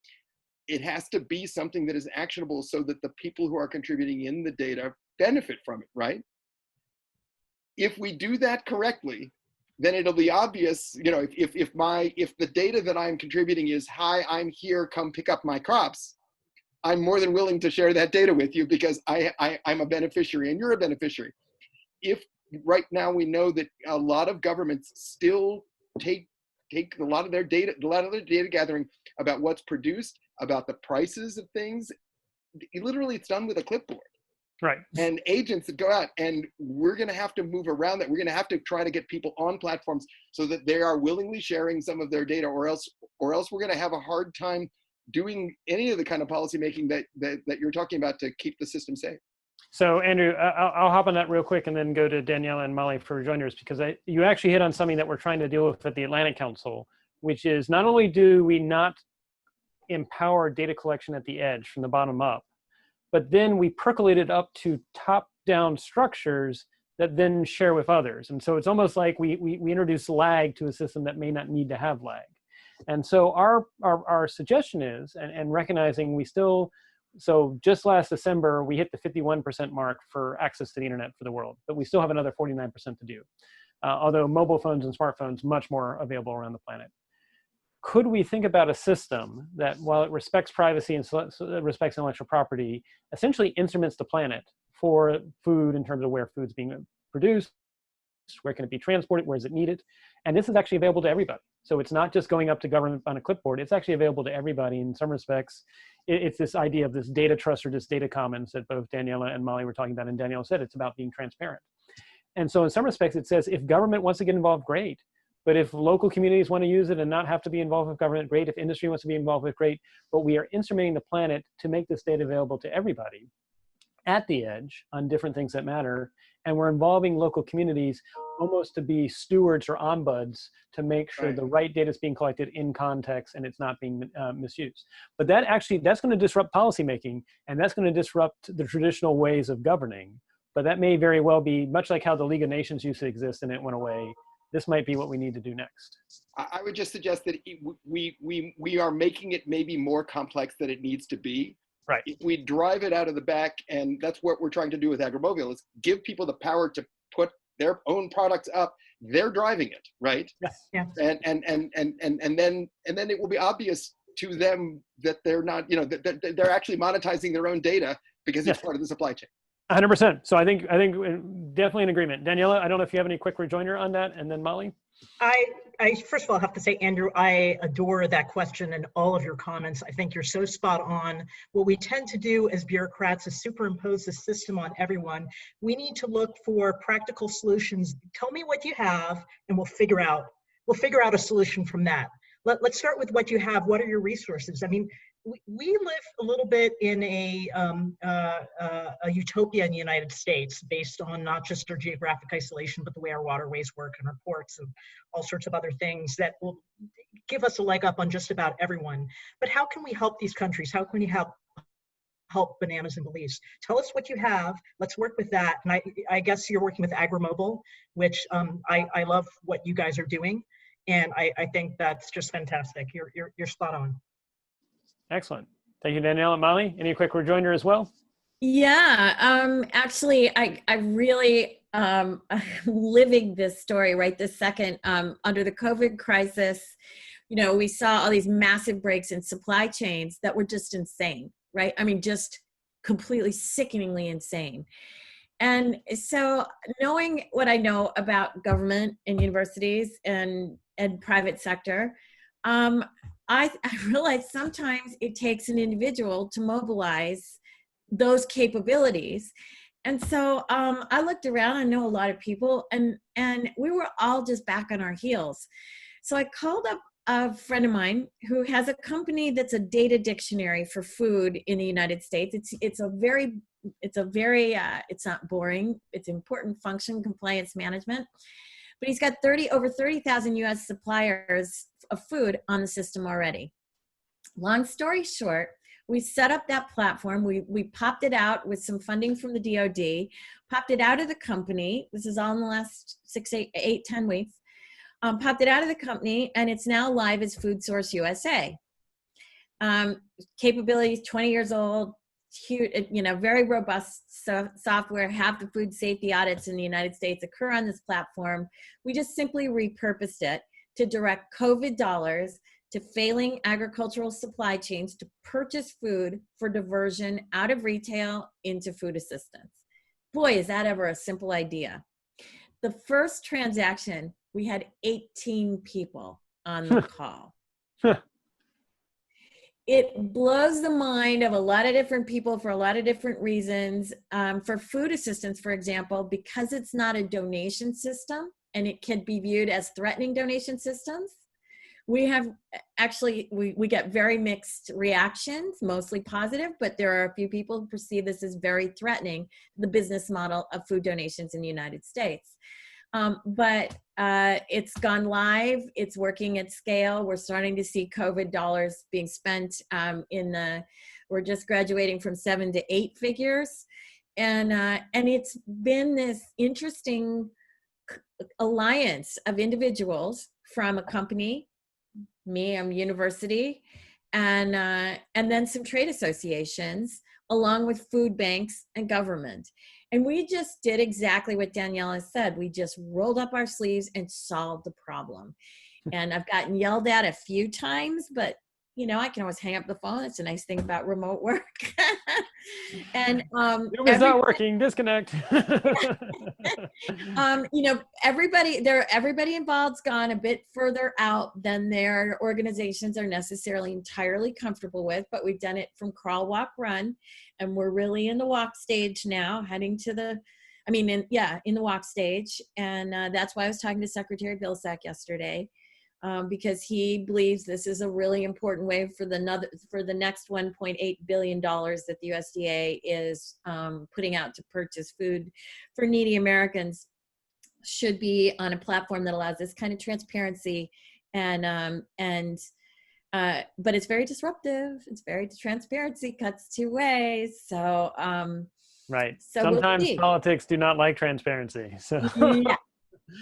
It has to be something that is actionable so that the people who are contributing in the data benefit from it, right? If we do that correctly, then it'll be obvious, you know, if the data that I'm contributing is, hi, I'm here, come pick up my crops, I'm more than willing to share that data with you because I'm a beneficiary and you're a beneficiary. If right now we know that a lot of governments still take a lot of their data gathering about what's produced, about the prices of things, literally it's done with a clipboard. Right. And agents that go out, and we're going to have to move around that. We're going to have to try to get people on platforms so that they are willingly sharing some of their data, or else we're going to have a hard time doing any of the kind of policy making that you're talking about to keep the system safe? So Andrew, I'll hop on that real quick and then go to Daniella and Molly for joiners, because you actually hit on something that we're trying to deal with at the Atlantic Council, which is not only do we not empower data collection at the edge from the bottom up, but then we percolate it up to top-down structures that then share with others. And so it's almost like we introduce lag to a system that may not need to have lag. And so our suggestion is, and recognizing we still, so just last December, we hit the 51% mark for access to the internet for the world, but we still have another 49% to do. Although mobile phones and smartphones, much more available around the planet. Could we think about a system that, while it respects privacy and respects intellectual property, essentially instruments the planet for food in terms of where food's being produced, where can it be transported, where is it needed? And this is actually available to everybody. So it's not just going up to government on a clipboard, it's actually available to everybody in some respects. It's this idea of this data trust or this data commons that both Daniella and Molly were talking about, and Daniella said it's about being transparent. And so in some respects it says if government wants to get involved, great. But if local communities want to use it and not have to be involved with government, great. If industry wants to be involved with, great. But we are instrumenting the planet to make this data available to everybody at the edge on different things that matter. And we're involving local communities almost to be stewards or ombuds to make sure the right data is being collected in context and it's not being misused. But that's going to disrupt policymaking, and that's going to disrupt the traditional ways of governing. But that may very well be much like how the League of Nations used to exist and it went away. This might be what we need to do next. I would just suggest that we are making it maybe more complex than it needs to be. Right. If we drive it out of the back, and that's what we're trying to do with Agromobile, is give people the power to put their own products up. They're driving it, right? Yes. Yeah. And then it will be obvious to them that they're not, that they're actually monetizing their own data because it's part of the supply chain. 100%. So I think definitely in agreement. Daniella, I don't know if you have any quick rejoinder on that, and then Molly. I first of all have to say, Andrew, I adore that question and all of your comments. I think you're so spot on. What we tend to do as bureaucrats is superimpose the system on everyone. We need to look for practical solutions. Tell me what you have, and we'll figure out a solution from that. Let's start with what you have. What are your resources? I mean, we live a little bit in a utopia in the United States based on not just our geographic isolation, but the way our waterways work and our ports and all sorts of other things that will give us a leg up on just about everyone. But how can we help these countries? How can we help Bananas and Belize? Tell us what you have. Let's work with that. And I guess you're working with Agromobile, which I love what you guys are doing. And I think that's just fantastic. You're spot on. Excellent. Thank you, Danielle and Molly. Any quick rejoinder as well? Yeah, actually, I really living this story right this second. Under the COVID crisis, we saw all these massive breaks in supply chains that were just insane, right? I mean, just completely sickeningly insane. And so knowing what I know about government and universities and private sector, I realize sometimes it takes an individual to mobilize those capabilities. And so I looked around, I know a lot of people, and we were all just back on our heels. So I called up a friend of mine who has a company that's a data dictionary for food in the United States. It's not boring, it's important function, compliance management. But he's got over 30,000 US suppliers of food on the system already. Long story short, we set up that platform. We popped it out with some funding from the DoD, popped it out of the company. This is all in the last 10 weeks. Popped it out of the company, and it's now live as Food Source USA. Capabilities 20 years old, huge, very robust software. Half the food safety audits in the United States occur on this platform. We just simply repurposed it to direct COVID dollars to failing agricultural supply chains to purchase food for diversion out of retail into food assistance. Boy, is that ever a simple idea. The first transaction, we had 18 people on the call. It blows the mind of a lot of different people for a lot of different reasons. For food assistance, for example, because it's not a donation system and it can be viewed as threatening donation systems, We have actually, we get very mixed reactions, mostly positive, but there are a few people who perceive this as very threatening, the business model of food donations in the United States. But it's gone live, it's working at scale. We're starting to see COVID dollars being spent we're just graduating from 7 to 8 figures. And it's been this interesting alliance of individuals from a company, me, I'm university, and then some trade associations, along with food banks and government. And we just did exactly what Daniella said. We just rolled up our sleeves and solved the problem. And I've gotten yelled at a few times, but you know, I can always hang up the phone. It's a nice thing about remote work. And Zoom is not working, disconnect. You know, everybody involved's gone a bit further out than their organizations are necessarily entirely comfortable with, but we've done it from crawl, walk, run, and we're really in the walk stage now, heading to the, in the walk stage. And that's why I was talking to Secretary Vilsack yesterday. Because he believes this is a really important way for the next $1.8 billion that the USDA is putting out to purchase food for needy Americans, should be on a platform that allows this kind of transparency, but it's very disruptive. Transparency cuts 2 ways. So right. So sometimes we'll politics do not like transparency. So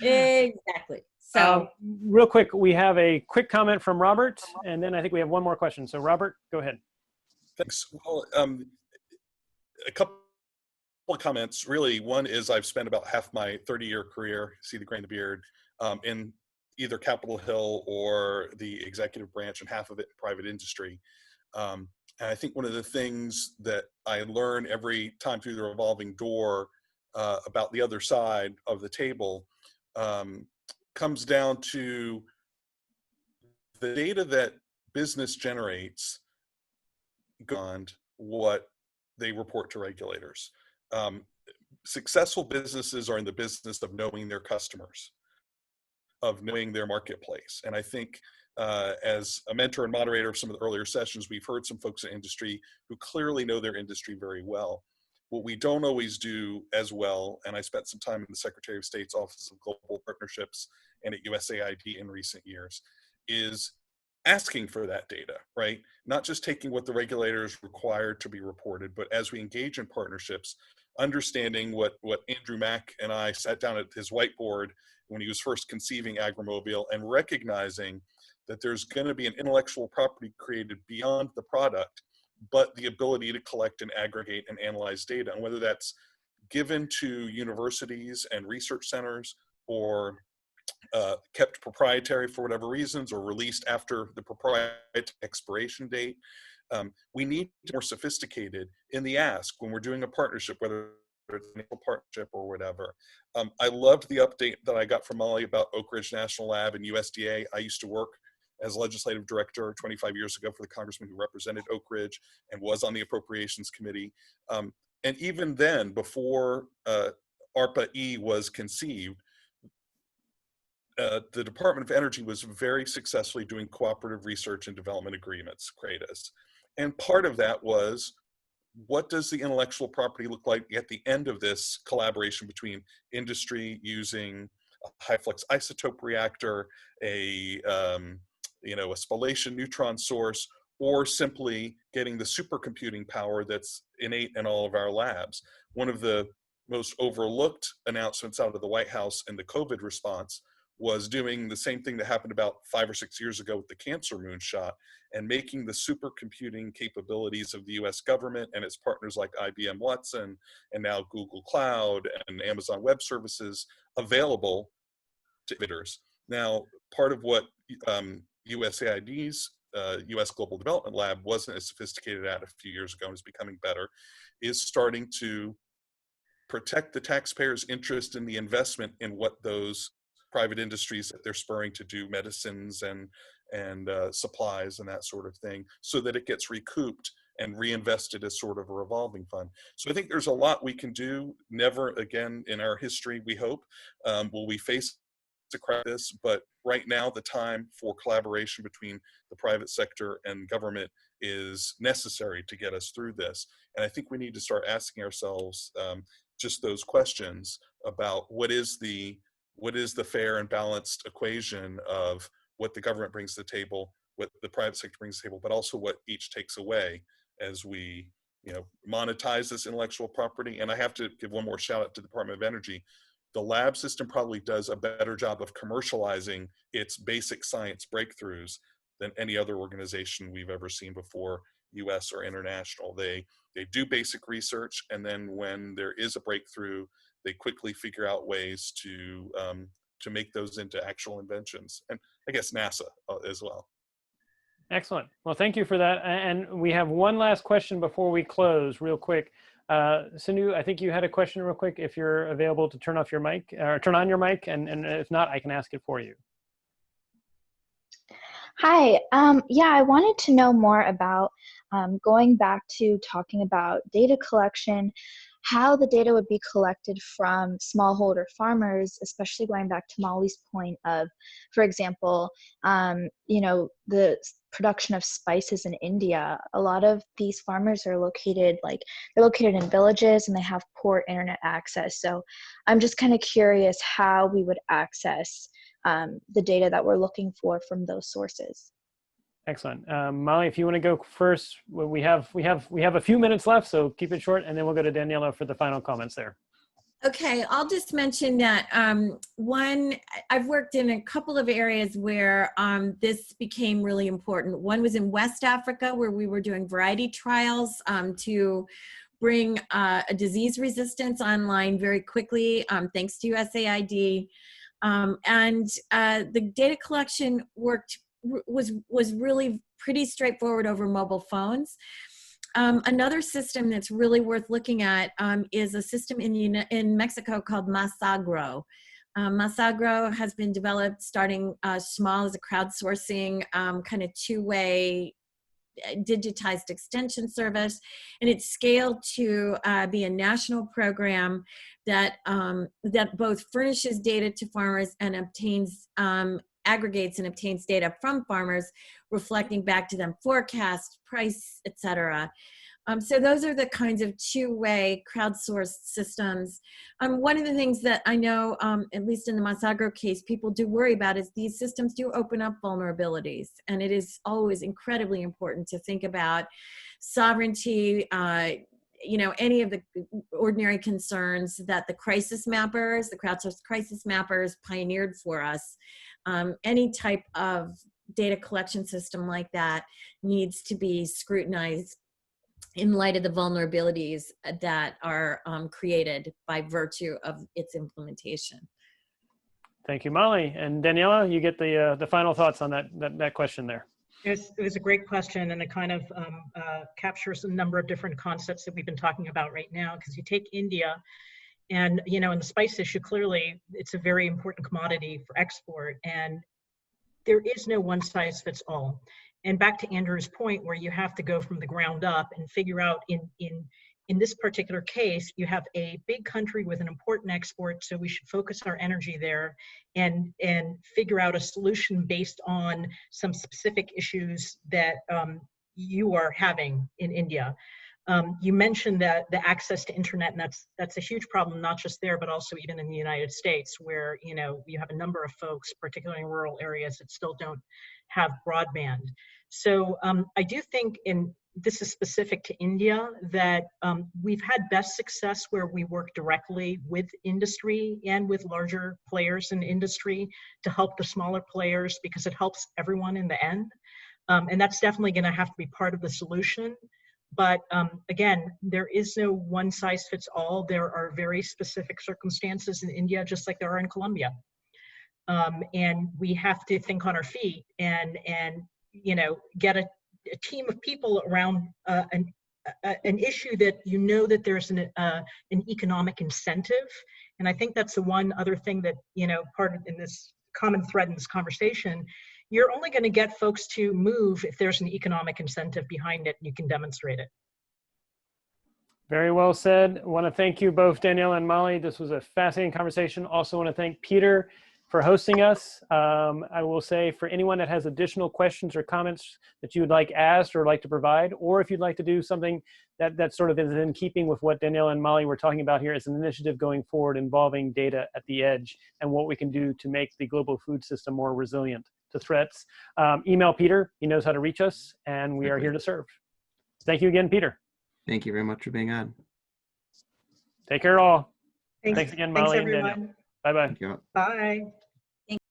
yeah, exactly. So real quick, we have a quick comment from Robert, and then I think we have one more question. So Robert, go ahead. Thanks. Well, a couple of comments. Really, one is I've spent about half my 30-year career, see the gray in the beard, in either Capitol Hill or the executive branch, and half of it in private industry. And I think one of the things that I learn every time through the revolving door about the other side of the table comes down to the data that business generates beyond what they report to regulators. Successful businesses are in the business of knowing their customers, of knowing their marketplace. And I think as a mentor and moderator of some of the earlier sessions, we've heard some folks in industry who clearly know their industry very well. What we don't always do as well, and I spent some time in the Secretary of State's Office of Global Partnerships and at USAID in recent years, is asking for that data, right? Not just taking what the regulators require to be reported, but as we engage in partnerships, understanding what Andrew Mack and I sat down at his whiteboard when he was first conceiving Agrimobile, and recognizing that there's going to be an intellectual property created beyond the product, but the ability to collect and aggregate and analyze data. And whether that's given to universities and research centers, or kept proprietary for whatever reasons, or released after the proprietary expiration date, we need to be more sophisticated in the ask when we're doing a partnership, whether it's a partnership or whatever. I loved the update that I got from Molly about Oak Ridge National Lab and USDA. I used to work as legislative director 25 years ago for the congressman who represented Oak Ridge and was on the appropriations committee. And even then, before ARPA-E was conceived, the Department of Energy was very successfully doing cooperative research and development agreements, CRADAs. And part of that was, what does the intellectual property look like at the end of this collaboration between industry using a high flux isotope reactor, a spallation neutron source, or simply getting the supercomputing power that's innate in all of our labs. One of the most overlooked announcements out of the White House in the COVID response was doing the same thing that happened about 5 or 6 years ago with the cancer moonshot, and making the supercomputing capabilities of the US government and its partners like IBM Watson and now Google Cloud and Amazon Web Services available to bidders. Now, part of what USAID's US Global Development Lab wasn't as sophisticated at a few years ago and is becoming better, is starting to protect the taxpayers' interest in the investment in what those private industries that they're spurring to do medicines and supplies and that sort of thing, so that it gets recouped and reinvested as sort of a revolving fund. So I think there's a lot we can do. Never again in our history, we hope, will we face a crisis, but right now the time for collaboration between the private sector and government is necessary to get us through this. And I think we need to start asking ourselves just those questions about what is the fair and balanced equation of what the government brings to the table, what the private sector brings to the table, but also what each takes away as we, monetize this intellectual property. And I have to give one more shout out to the Department of Energy. The lab system probably does a better job of commercializing its basic science breakthroughs than any other organization we've ever seen before, US or international. They do basic research, and then when there is a breakthrough, they quickly figure out ways to make those into actual inventions. And I guess NASA as well. Excellent. Well, thank you for that. And we have one last question before we close real quick. Sinu, I think you had a question real quick, if you're available to turn off your mic or turn on your mic, and if not, I can ask it for you. Hi, yeah, I wanted to know more about going back to talking about data collection, how the data would be collected from smallholder farmers, especially going back to Molly's point of, for example, the production of spices in India. A lot of these farmers are located in villages and they have poor internet access. So I'm just kind of curious how we would access the data that we're looking for from those sources. Excellent. Molly, if you want to go first, we have a few minutes left, so keep it short, and then we'll go to Daniella for the final comments there. Okay, I'll just mention that I've worked in a couple of areas where this became really important. One was in West Africa, where we were doing variety trials to bring a disease resistance online very quickly, thanks to USAID. The data collection was really pretty straightforward over mobile phones. Another system that's really worth looking at is a system in Mexico called Masagro. Masagro has been developed starting small as a crowdsourcing kind of two-way digitized extension service, and it's scaled to be a national program that both furnishes data to farmers and aggregates and obtains data from farmers, reflecting back to them forecast, price, etc. So those are the kinds of two-way crowdsourced systems. One of the things that I know, at least in the Masagro case, people do worry about is these systems do open up vulnerabilities. And it is always incredibly important to think about sovereignty, any of the ordinary concerns that the crisis mappers, the crowdsourced crisis mappers pioneered for us. Any type of data collection system like that needs to be scrutinized in light of the vulnerabilities that are created by virtue of its implementation. Thank you, Molly. And Daniella, you get the final thoughts on that question there. It was a great question, and it kind of captures a number of different concepts that we've been talking about right now, because you take India, and in the spice issue, clearly it's a very important commodity for export, and there is no one size fits all. And back to Andrew's point, where you have to go from the ground up and figure out in this particular case, you have a big country with an important export, so we should focus our energy there and figure out a solution based on some specific issues that you are having in India. You mentioned that the access to internet, and that's a huge problem, not just there, but also even in the United States, where you have a number of folks, particularly in rural areas, that still don't have broadband. So I do think, and this is specific to India, that we've had best success where we work directly with industry and with larger players in industry to help the smaller players, because it helps everyone in the end. And that's definitely going to have to be part of the solution. But again, there is no one size fits all. There are very specific circumstances in India, just like there are in Colombia. And we have to think on our feet and get a team of people around an issue that that there's an economic incentive. And I think that's the one other thing that, part of in this common thread in this conversation, you're only going to get folks to move if there's an economic incentive behind it and you can demonstrate it. Very well said. I want to thank you both, Daniella and Molly. This was a fascinating conversation. Also want to thank Peter for hosting us. I will say for anyone that has additional questions or comments that you would like asked or like to provide, or if you'd like to do something that sort of is in keeping with what Daniella and Molly were talking about here as an initiative going forward involving data at the edge and what we can do to make the global food system more resilient to threats, email Peter. He knows how to reach us, and we are here to serve. Thank you again, Peter. Thank you very much for being on. Take care all. Thanks Again, Molly and Danielle. everyone. Bye-bye. Thank you. Bye.